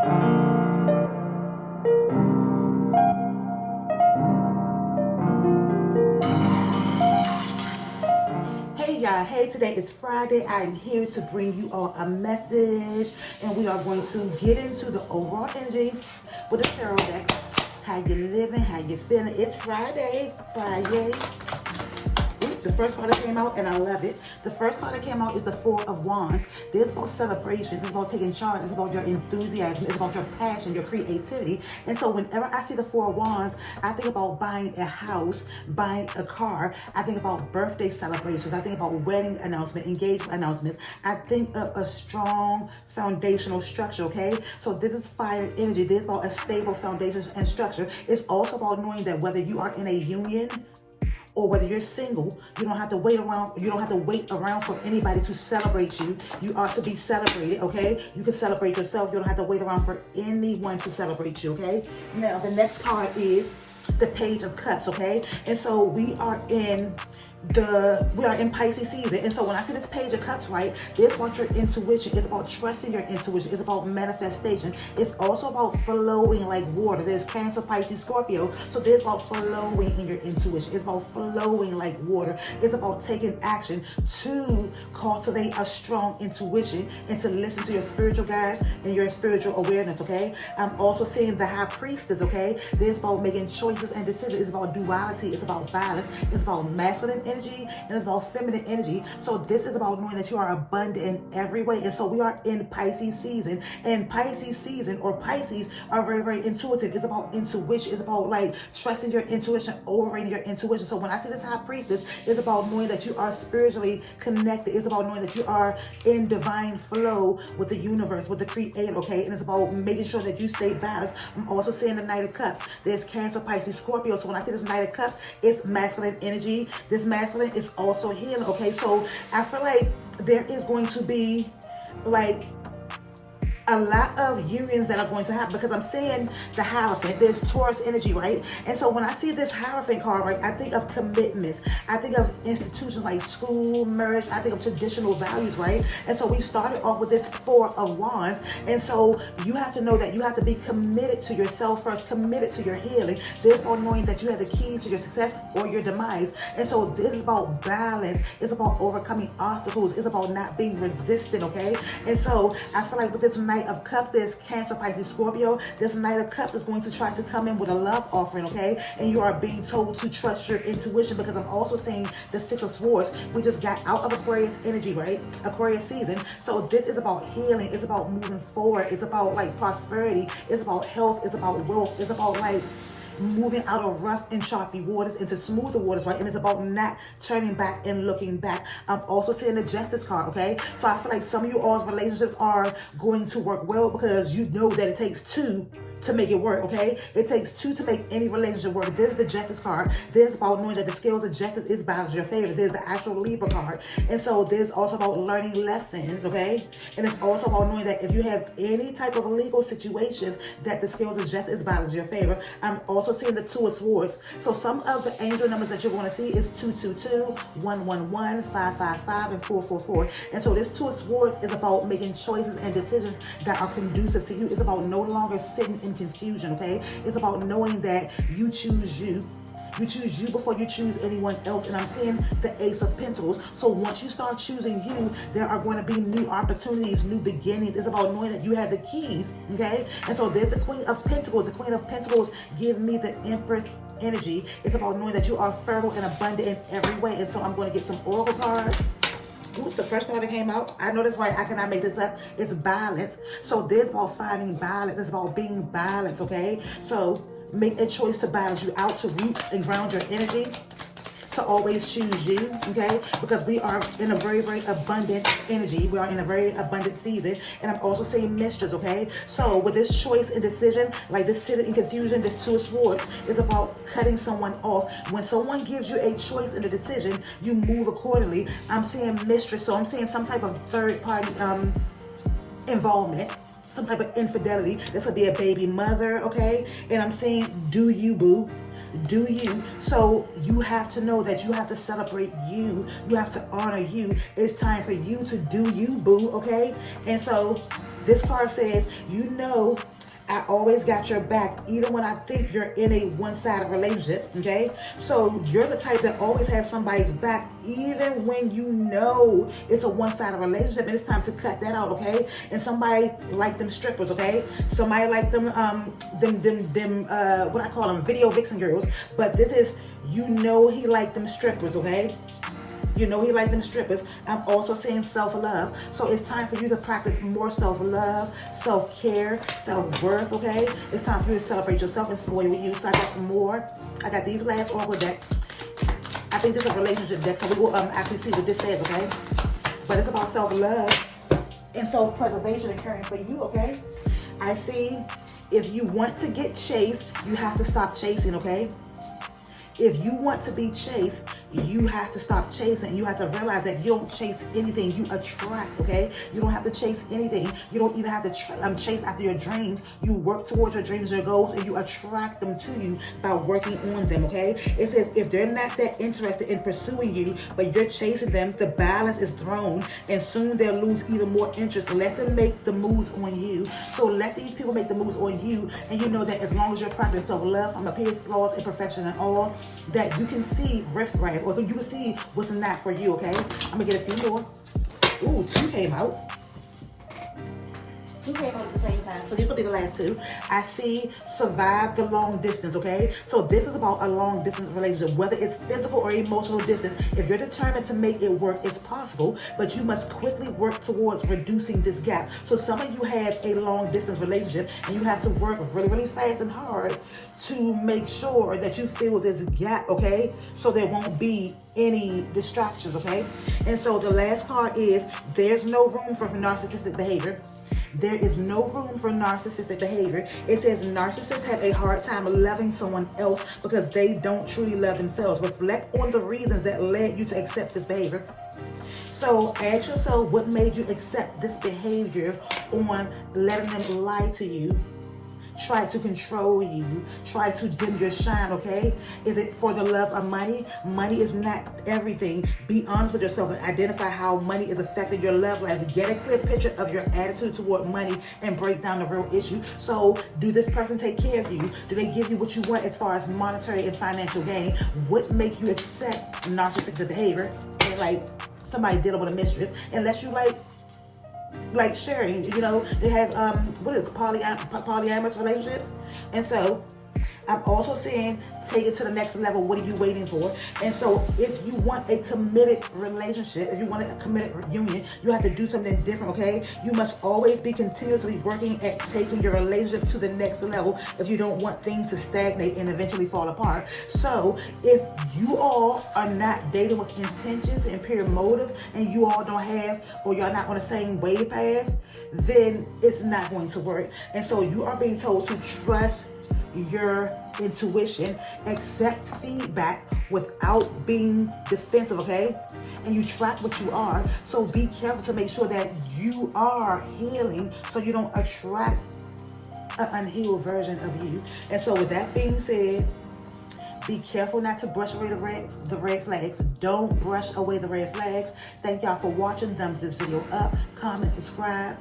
Hey y'all, hey, today is Friday. I'm here to bring you all a message, and we are going to get into the overall energy with the tarot decks. How you living, how you feeling. It's Friday. The first card that came out, and I love it. The first card that came out is the Four of Wands. This is about celebration. It's about taking charge. It's about your enthusiasm. It's about your passion, your creativity. And so whenever I see the Four of Wands, I think about buying a house, buying a car. I think about birthday celebrations. I think about wedding announcements, engagement announcements. I think of a strong foundational structure, okay? So this is fire energy. This is about a stable foundation and structure. It's also about knowing that whether you are in a union or whether you're single, you don't have to wait around. You don't have to wait around for anybody to celebrate you. You are to be celebrated, okay? You can celebrate yourself. You don't have to wait around for anyone to celebrate you, okay? Now, the next card is the Page of Cups, okay? And so we are in Pisces season, and so when I see this Page of Cups, right, it's about your intuition. It's about trusting your intuition. It's about manifestation. It's also about flowing like water. There's Cancer, Pisces, Scorpio, so there's about flowing in your intuition. It's about flowing like water. It's about taking action to cultivate a strong intuition and to listen to your spiritual guides and your spiritual awareness, okay? I'm also seeing the High Priestess, okay? This is about making choices and decisions. It's about duality. It's about balance. It's about masculine energy, and it's about feminine energy. So this is about knowing that you are abundant in every way. And so we are in Pisces season, and Pisces season, or Pisces, are very, very intuitive. It's about intuition. It's about like trusting your intuition, overrating your intuition. So when I see this High Priestess, it's about knowing that you are spiritually connected. It's about knowing that you are in divine flow with the universe, with the creator, okay? And it's about making sure that you stay balanced. I'm also seeing the Knight of Cups. There's Cancer, Pisces, Scorpio. So when I see this Knight of Cups, it's masculine energy. This masculine is also healing, okay? So I feel like there is going to be like a lot of unions that are going to happen, because I'm seeing the Hierophant. There's Taurus energy, right? And so when I see this Hierophant card, right, I think of commitments. I think of institutions like school, marriage. I think of traditional values, right? And so we started off with this Four of Wands. And so you have to know that you have to be committed to yourself first, committed to your healing. Therefore, knowing that you have the keys to your success or your demise. And so this is about balance. It's about overcoming obstacles. It's about not being resistant, okay? And so I feel like with this Knight of Cups, there's Cancer, Pisces, Scorpio. This Knight of Cups is going to try to come in with a love offering, okay? And you are being told to trust your intuition, because I'm also seeing the Six of Swords. We just got out of Aquarius energy, right? Aquarius season. So this is about healing. It's about moving forward. It's about like prosperity. It's about health. It's about wealth. It's about like moving out of rough and choppy waters into smoother waters, right? And it's about not turning back and looking back. I'm also seeing the Justice card, okay? So I feel like some of you all's relationships are going to work well, because you know that it takes two to make it work, okay? It takes two to make any relationship work. This is the Justice card. This is about knowing that the scales of justice is balanced in your favor. There's the actual Libra card. And so this is also about learning lessons, okay? And it's also about knowing that if you have any type of legal situations, that the scales of justice is balanced in your favor. I'm also seeing the Two of Swords. So some of the angel numbers that you're going to see is 222, 111, 555, and 444. And so this Two of Swords is about making choices and decisions that are conducive to you. It's about no longer sitting in confusion, okay? It's about knowing that you choose you. You choose you before you choose anyone else. And I'm seeing the Ace of Pentacles. So once you start choosing you, there are going to be new opportunities, new beginnings. It's about knowing that you have the keys, okay? And so there's the Queen of Pentacles. The Queen of Pentacles give me the Empress energy. It's about knowing that you are fertile and abundant in every way. And so I'm going to get some oracle cards. Ooh, the first card that came out, I know that's right, I cannot make this up, it's balance. So this is about finding balance. It's about being balanced, okay? So make a choice to balance you out, to root and ground your energy, to always choose you, okay? Because we are in a very, very abundant energy. We are in a very abundant season. And I'm also saying mistress, okay? So with this choice and decision, like this sitting in confusion, this Two of Swords is about cutting someone off. When someone gives you a choice and a decision, you move accordingly. I'm seeing mistress, so I'm seeing some type of third party involvement, some type of infidelity. This could be a baby mother, okay? And I'm saying, do you, boo? Do you? So you have to know that you have to celebrate you. You have to honor you. It's time for you to do you, boo, okay? And so this card says, you know I always got your back, even when I think you're in a one-sided relationship, okay? So you're the type that always has somebody's back, even when you know it's a one-sided relationship and it's time to cut that out, okay? And somebody like them strippers, okay? Somebody like them, what I call them, video vixen girls. But this is, you know, he like them strippers, okay? You know he like them strippers. I'm also saying self-love. So it's time for you to practice more self-love, self-care, self-worth, okay? It's time for you to celebrate yourself and spoil you. So I got some more. I got these last Oracle decks. I think this is a relationship deck, so we will actually see what this says, okay? But it's about self-love and self-preservation and caring for you, okay? I see if you want to get chased, you have to stop chasing, okay? If you want to be chased, you have to stop chasing. You have to realize that you don't chase anything, you attract, okay? You don't have to chase anything. You don't even have to chase after your dreams. You work towards your dreams, your goals, and you attract them to you by working on them, okay? It says if they're not that interested in pursuing you, but you're chasing them, the balance is thrown, and soon they'll lose even more interest. Let them make the moves on you. So let these people make the moves on you, and you know that as long as you're practicing self-love from appearance, flaws, imperfection, and all, that you can see riffraff, or you can see what's not for you, okay? I'm gonna get a few more. Ooh, 2 came out. 2 came out at the same time. So these will be the last 2. I see survive the long distance, okay? So this is about a long distance relationship, whether it's physical or emotional distance. If you're determined to make it work, it's possible, but you must quickly work towards reducing this gap. So some of you have a long distance relationship and you have to work really, really fast and hard to make sure that you fill this gap, okay? So there won't be any distractions, okay? And so the last card is there's no room for narcissistic behavior. There is no room for narcissistic behavior. It says narcissists have a hard time loving someone else because they don't truly love themselves. Reflect on the reasons that led you to accept this behavior. So ask yourself what made you accept this behavior on letting them lie to you, try to control you, try to dim your shine, okay? Is it for the love of money? Money is not everything. Be honest with yourself and identify how money is affecting your love life. Get a clear picture of your attitude toward money and break down the real issue. So, do this person take care of you? Do they give you what you want as far as monetary and financial gain? What make you accept narcissistic behavior? And like somebody dealing with a mistress, unless you like sharing, you know, they have polyamorous relationships. And so I'm also saying take it to the next level. What are you waiting for? And so if you want a committed relationship, if you want a committed union, you have to do something different, okay? You must always be continuously working at taking your relationship to the next level if you don't want things to stagnate and eventually fall apart. So if you all are not dating with intentions and pure motives, and you all don't have, or you're not on the same wave path, then it's not going to work. And so you are being told to trust your intuition, accept feedback without being defensive, okay? And you track what you are. So be careful to make sure that you are healing so you don't attract an unhealed version of you. And so with that being said, be careful not to brush away the red flags. Don't brush away the red flags. Thank y'all for watching. Thumbs this video up, comment, subscribe.